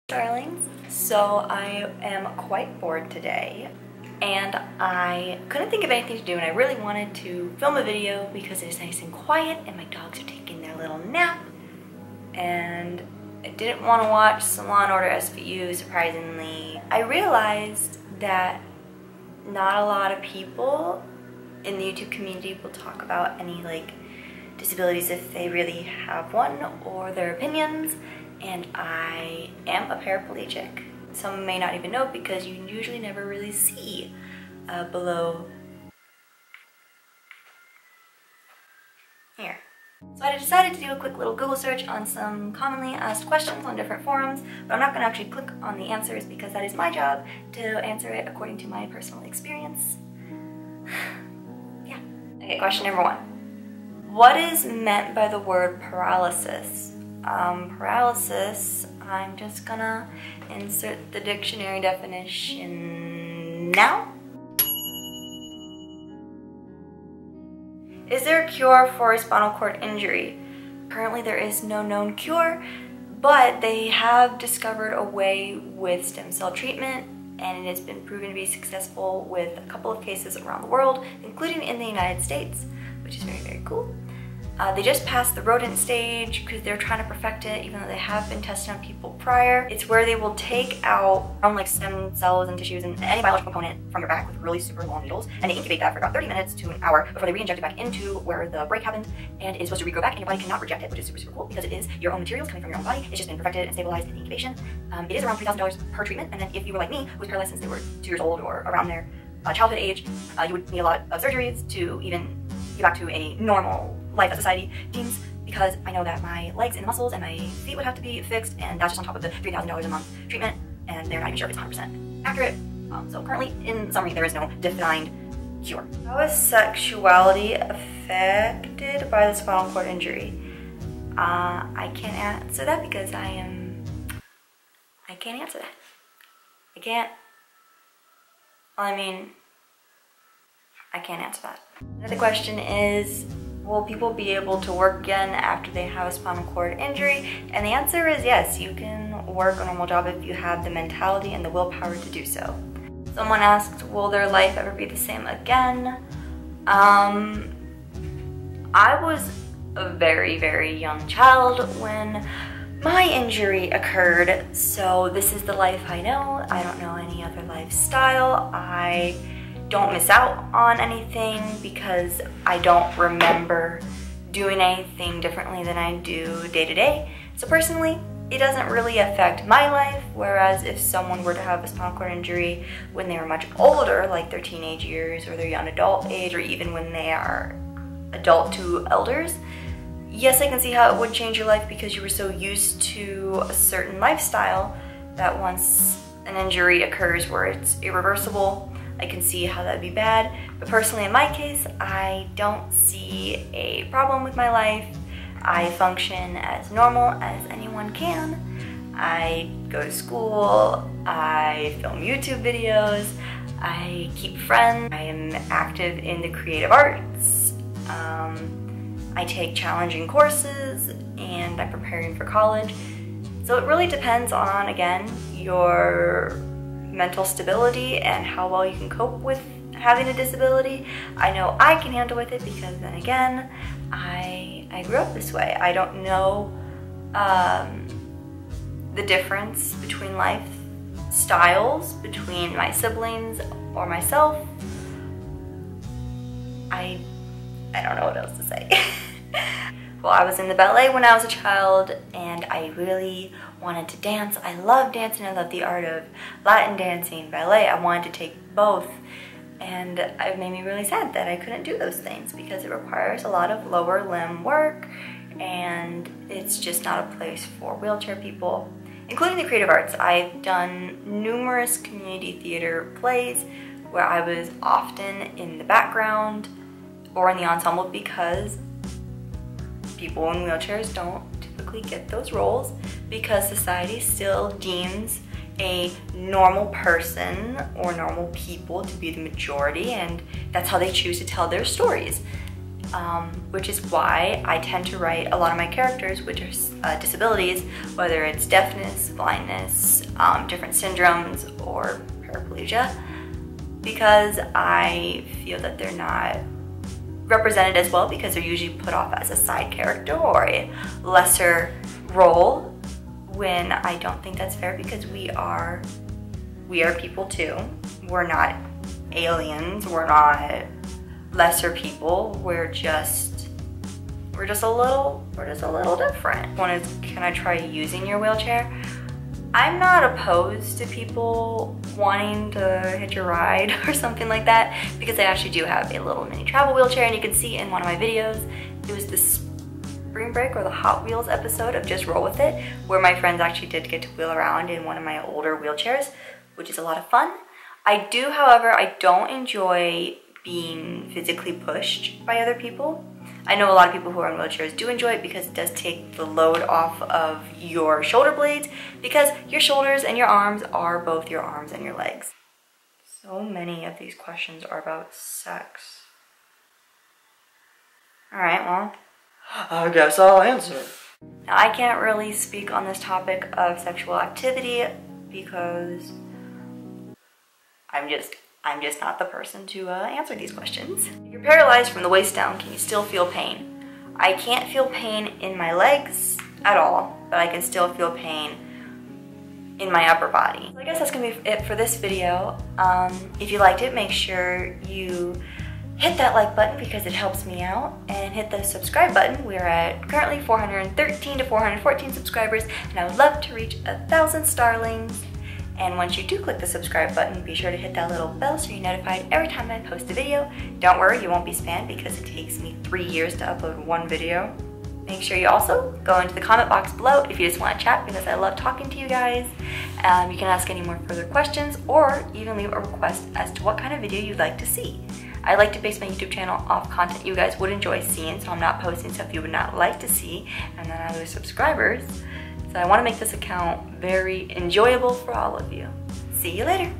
Darlings, so I am quite bored today and I couldn't think of anything to do, and I really wanted to film a video because it is nice and quiet and my dogs are taking their little nap, and I didn't want to watch some Law & Order SVU, surprisingly. I realized that not a lot of people in the YouTube community will talk about any disabilities if they really have one, or their opinions. And I am a paraplegic. Some may not even know because you usually never really see below here. So I decided to do a quick little Google search on some commonly asked questions on different forums, but I'm not going to actually click on the answers because that is my job to answer it according to my personal experience. Yeah. Okay, question number 1. What is meant by the word paralysis? Paralysis, I'm just gonna insert the dictionary definition now. Is there a cure for a spinal cord injury? Currently there is no known cure, but they have discovered a way with stem cell treatment, and it has been proven to be successful with a couple of cases around the world, including in the United States, which is very, very cool. They just passed the rodent stage because they're trying to perfect it, even though they have been tested on people prior. It's where they will take out stem cells and tissues and any biological component from your back with really super long needles, and they incubate that for about 30 minutes to an hour before they re-inject it back into where the break happened, and it's supposed to regrow back, and your body cannot reject it, which is super, super cool because it is your own materials coming from your own body. It's just been perfected and stabilized in the incubation. It is around $3,000 per treatment, and then if you were like me, who was paralyzed since they were 2 years old or around their childhood age, you would need a lot of surgeries to even get back to a normal life that society deems, because I know that my legs and muscles and my feet would have to be fixed, and that's just on top of the $3,000 a month treatment, and they're not even sure if it's 100% accurate. So currently, in summary, there is no defined cure. How is sexuality affected by the spinal cord injury? I can't answer that because I can't answer that. I can't answer that. Another question is, will people be able to work again after they have a spinal cord injury? And the answer is yes, you can work a normal job if you have the mentality and the willpower to do so. Someone asked, will their life ever be the same again? I was a very, very young child when my injury occurred, so this is the life I know. I don't know any other lifestyle. I don't miss out on anything because I don't remember doing anything differently than I do day to day. So personally, it doesn't really affect my life, whereas if someone were to have a spinal cord injury when they were much older, like their teenage years or their young adult age, or even when they are adult to elders, yes, I can see how it would change your life because you were so used to a certain lifestyle that once an injury occurs where it's irreversible, I can see how that'd be bad. But personally, in my case, I don't see a problem with my life. I function as normal as anyone can. I go to school, I film YouTube videos, I keep friends, I am active in the creative arts, I take challenging courses, and I'm preparing for college. So it really depends on, again, your mental stability and how well you can cope with having a disability. I know I can handle with it because then again, I grew up this way. I don't know the difference between lifestyles between my siblings or myself. I don't know what else to say. Well, I was in the ballet when I was a child, and I really wanted to dance. I love dancing. I love the art of Latin dancing, ballet. I wanted to take both, and it made me really sad that I couldn't do those things because it requires a lot of lower limb work, and it's just not a place for wheelchair people, including the creative arts. I've done numerous community theater plays where I was often in the background or in the ensemble because people in wheelchairs don't typically get those roles because society still deems a normal person or normal people to be the majority, and that's how they choose to tell their stories. which is why I tend to write a lot of my characters, which are disabilities, whether it's deafness, blindness, different syndromes, or paraplegia, because I feel that they're not represented as well because they're usually put off as a side character or a lesser role, when I don't think that's fair, because we are people too. We're not aliens, we're not lesser people, we're just a little different. One is, can I try using your wheelchair? I'm not opposed to people wanting to hitch a ride or something like that, because I actually do have a little mini travel wheelchair, and you can see in one of my videos, it was the Spring Break or the Hot Wheels episode of Just Roll With It, where my friends actually did get to wheel around in one of my older wheelchairs, which is a lot of fun. I do, however, I don't enjoy being physically pushed by other people. I know a lot of people who are in wheelchairs do enjoy it because it does take the load off of your shoulder blades, because your shoulders and your arms are both your arms and your legs. So many of these questions are about sex. Alright, well, I guess I'll answer. Now, I can't really speak on this topic of sexual activity because I'm just not the person to answer these questions. If you're paralyzed from the waist down, can you still feel pain? I can't feel pain in my legs at all, but I can still feel pain in my upper body. So I guess that's gonna be it for this video. If you liked it, make sure you hit that like button because it helps me out, and hit the subscribe button. We're at currently 413 to 414 subscribers, and I would love to reach 1,000 starlings. And once you do click the subscribe button, be sure to hit that little bell so you're notified every time I post a video. Don't worry, you won't be spammed because it takes me 3 years to upload one video. Make sure you also go into the comment box below if you just want to chat, because I love talking to you guys. You can ask any more further questions, or even leave a request as to what kind of video you'd like to see. I like to base my YouTube channel off content you guys would enjoy seeing, so I'm not posting stuff you would not like to see, and then I lose subscribers. So I want to make this account very enjoyable for all of you. See you later.